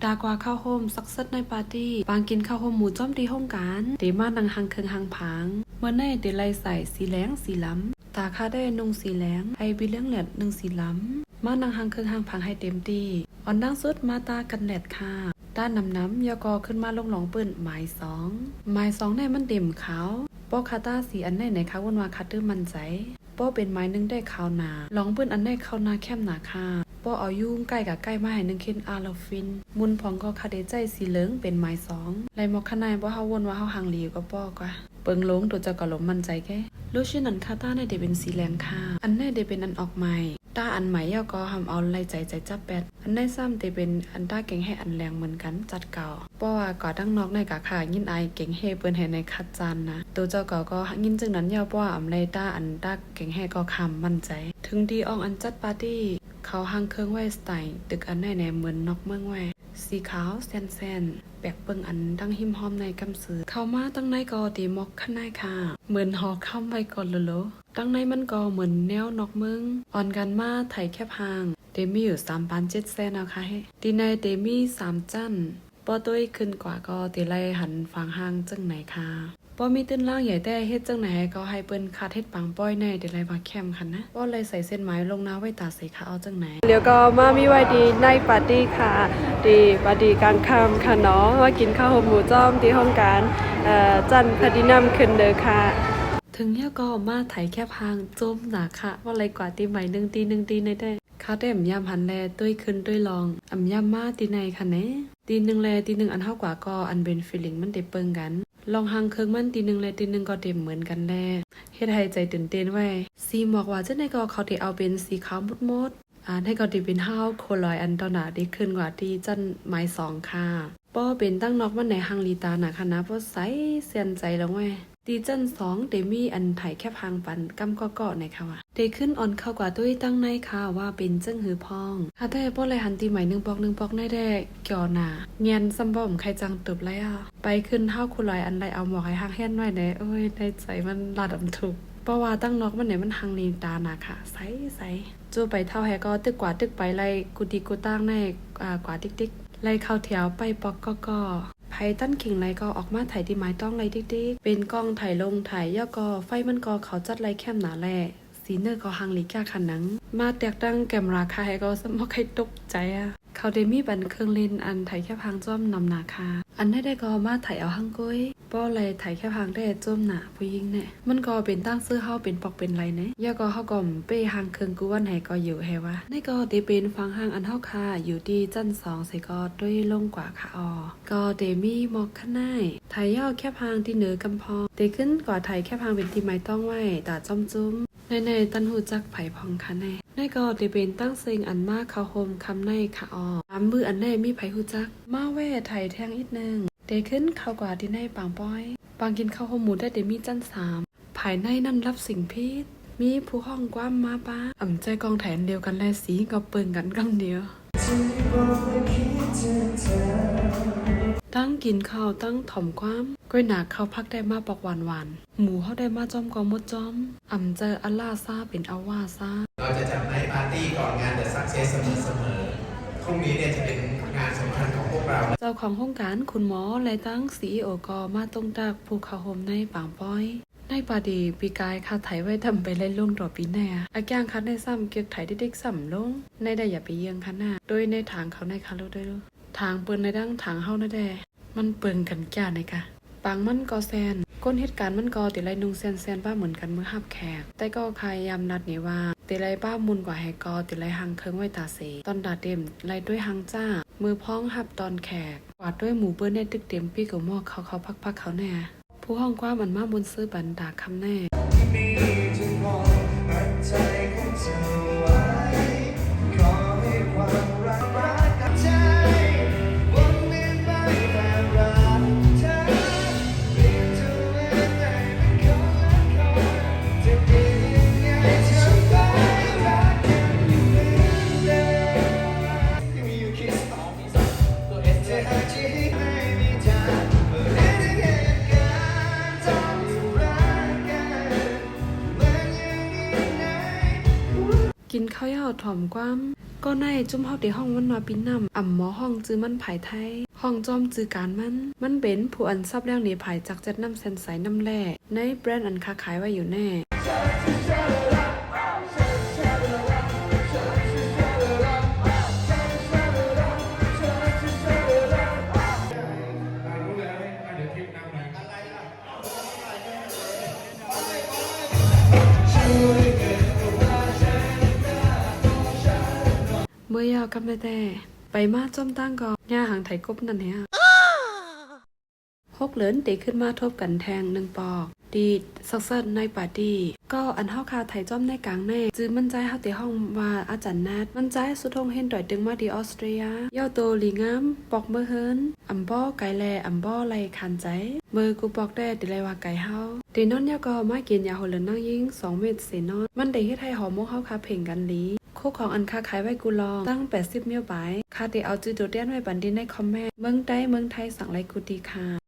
ตากว่าข้าวโฮมซักซัดในปาร์ตี้ปางกินข้าวโฮมหมูจ้อมดีห้องการเดมานังหังเคิงหังผางเมื่อในเดไลใส่สีแหลงสีล้ำตาคาได้นุ่งสีแหลงไอบิเลี้ยงแหลดนึ่งสีล้ำมานังหังเคิงหังผางให้เต็มตีอ่อนดังสุดมาตากันแหลดค่ะด้านน้ำยอกอขึ้นมาลงหลองเปิ้นหมายสองในมันเต็มขาวป้อคาตาสีอันในคะวันวาคาตื้อมันใจป้อเป็นไม้นึงได้ขาวหนาหลองเปิ้นอันได้ขาวนาแคมหนาค่ะป้อเอายุ่งใกล้กับใกล้มาให้นึงเข็นอาลาฟินมุนพองก็คาเดใจสีเหลืองเป็นไม้ไลมอกขนายป้อเฮาวนว่าเฮาหังหลีก็ป้อกว่าเปิงลงตัวจะก็หลมมันใจแค่ลูชินันคาตาในเดเป็นสีแหลงค่ะอันในเดเป็นอันออกใหม่ตาอันใหม่ย่อก็ทำเอาไล่ใจจับแปดอันในซ้ำเตเป็นอันตาเก่งให้อันแรงเหมือนกันจัดเก่าป้อว่าก่อตั้งนอกในกะค่ะยินไอเก่งให้เปิ้นให้ในคัดจานนะตัวเจ้าก็ยินจึงนั้นย่อป้ออำไลตาอันตาเก่งให้ก็คำมั่นใจถึงดีอองอันจัดปาร์ตี้เขาหังเครื่องไว้สไตล์ตึกอันในเหมือนนอกเมืองไว้สีขาวแซนแปลกเปิงอันตั้งหิมหอมในกำสือเข้ามาตั้งในก็ตีมอกข้างในค่ะเหมือนหอค่ำไว้ก่อนเลยตั้งในมันก็เหมือนแนวนอกเมืองอ่อนกันมาไถแคบห่างเดมีอยู่3,700 แสนเอาค่ะดีในเดมี3จันป้อตัวขึ้นกว่าก็ตีไล่หันฟังห่างจังไหนค่ะป้อมีตื้นล่างใหญ่แต่เฮ็ดจังไหนก็ให้เปิ้นคาเฮ็ดปังป้อยในเดี๋ยวไรมาแคมคันนะป้อเลยใส่เส้นไม้ลงน้าไว้ตาใส่ขาเอาจังไหนเดี๋ยวก็มามีไว้ดีในปาร์ตี้ค่ะดีปาร์ตี้กลางค่ำค่ะเนาะว่ากินข้าวหมูจ้อมที่ห้องการจันพดินัมขึ้นเด้อค่ะถึงเนี่ยก็มาไถแค่พังจมหนาค่ะว่าอะไรกว่าตีใหม่1 ตีในได้ข้าได้ยำหันแลด้วยขึ้นด้วยลองยำมาตีในค่ะเนะตี1แลตี1อันเท่ากว่าก็อันเป็นฟีลิ่งมันเดเปิงกันลองหังเคิงมันตี1แลตี1ก็เต็มเหมือนกันแลเฮ็ดให้ใจตื่นเต้นไว้สีหมอกว่าจังได๋ก็เขาได้เอาเป็นสีขาวมดให้ก็ได้เป็นห้าวโคลอยอันต่อหน้าได้ขึ้นกว่าที่จันไม้2ค่ะป้อเป็นตั้งนอกมันในหังลีตาน่ะค่ะนะบ่ใสเสียนใจแล้วไว้ตีจัน2เดมีอันไถแคบหางปันกำก็เกาะในค่ะว่าเดขึ้นอ่อนเข้ากว่าด้วยตั้งในค่ะว่าเป็นจึงหือพองถ้าได้ป้อเลยหันตีใหม่1 ปอกในได้เกี่ยวหน้าเงียนซ้ำบ่มใครจังตึบแล้วไปขึ้นห้าวโคลอยอันไรเอาหมอกให้หักแห่นไว้ได้โอ้ยในใจมันลาดำทุกเพราะว่าตั้งนอกมันไหนมันหังลีตาน่ะค่ะใสจู่ไปเท่าแฮก็ตึกกว่าตึกไปไล่กุฏิกุตั้งในกว่าติ๊กไล่เข้าแถวไปปอกก็ไผตั้นขิงไรก็ออกมาถ่ายที่ไม้ต้องไรติ๊กเป็นกล้องถ่ายลงถ่ายย่อก็ไฟมันก็เขาจัดไรแคมหนาแล่สีเนอร์ก็หังลีก้าขันหนังมาแตกตั้งแกมราคาให้ก็สมอใครตกใจเขาได้มีบันเครื่องเล่นอันถ่ายแค่พังจ้อมนำหนาคาอันได้ก็มาถ่ายเอาหังก้อยป้อไรถ่ายแค่พังได้จ้มหนาผู้หญิงเนี่ยมันก็เป็นตั้งซื้อเฮาเป็นปอกเป็นไรเนี่ยย่อก็เฮาก็เป้หังเครื่องกูวันให้ก็อยู่ให้ว่านี่ก็ได้เป็นฟังหังอันเฮาคาอยู่ที่จัน2ใส่ก็ด้วยลงกว่าค่ะก็เดมีหมอกข้างในถ่ายย่อแค่พังที่เหนือกำพองเดขึ้นกว่าถ่ายแค่พังเป็นที่ไม้ต้องไว้ตาจ้อมจุ้มในตันหูจักไผ่พองค่ะในก็ได้เป็นตั้งเซิงอันมากเขาโฮมคำในค่ะมืออันแน่มีไผ่หูจักมาแว่ไทยแท่งอีกนึงเดขึ้นเข้ากว่าที่ในปางป้อยปางกินข้าวโฮมหมูได้เดมีจัน3ภายในนั่นรับสิ่งพิษมีผู้ห้องกว้ามมาป้าใจกองแถนเดียวกันแลสีก็เปิงกันกำเดียวตั้งกินข้าวตั้งถ่อมความก้อยหนาข้าวพักได้มาปอกหวานหมูเขาได้มาจอมกองมดจอมเจออัลลาซาเป็นอาวาซาเราจะจัดในปาร์ตี้ก่อนงานเดอะซักเซสเสมอพรุ่งนี้เนี่ยจะเป็นงานสำคัญของพวกเราเจ้าของโครงการคุณหมอและตั้งCEOก็มาตรงจากภูเขาโฮมในปางป้อยในปาดีปีกายคาไถไว้ทำไปเล่นลงต่อปีแน่อาแกงคัดในซ้ำเกียกไถได้เด็กซ้ำลงในได้อย่าไปเยี่ยงคันหน้าโดยในทางเขาในคาร์โลด้วยทางเปิ้นในดั้งทางเฮาในแดมันเปิงกันแก่ในกะปางมันก็แซนก้นเหตุการณ์มันก็ติไรนุงแซนป้าเหมือนกันเมื่อหับแขกแต่ก็ใครยำนัดนี่ว่าติไรป้ามุนกว่าแฮกอติไรหังเคิงไว้ตาเสตอนดาเต็มไล่ด้วยหังจ้ามือพ้องหับตอนแขกกวาดด้วยหมูเบิ้ลในตึกเต็มปีกับหม้อเขาพักเขาแน่ผู้ห้องกว้ามันมาบนซื้อบันดาคำแน่กินข้าวยาวถ่อมกว้าม ก็ในจุ่มเฮาที่ห้องมันมาปีนำอ่ำหมอห้องจื้อมันไผไทยห้องจอมจื้อการมันเป็นผู้อันซับแรงหนีไผจากจัดน้ำเส้นสายน้ำแร่ในแบรนด์อันค้าขายไว้อยู่แน่ เมื่อยาวกับแม่แต่ไปมาจอมตั้งก็ย่าหางไถกบนั่นแหละ6 เหรียญตีขึ้นมาทบกันแทง1 ปอกดีดซักเซินในปาร์ตี้ก็อันเฮาคาไถจอมในกลางแน่จื้อมันใจเฮาติห้องว่าอาจารย์นัดมันใจสุดทงเห็นดอยดึงมาดีออสเตรียย่อโตลีงามปอกเมื่อเฮินอำบ่ไก่แลอำบ่ไหลคันใจมือกูปอกได้ติไลว่าไก่เฮาตีนอนยาก็มากินยาโหเหลือนั่งยิง2 เม็ดเสนอนมันได้เฮ็ดให้หอมมกเฮาคาเพ่งกันลีคู่ของอันค้าขายไว้กูลองตั้ง80 เมียวไปคาติเอาจื้อโดดเด่นไว้บันดีในคอมเมนต์เมืองไทยสั่งไรกูดีค่ะ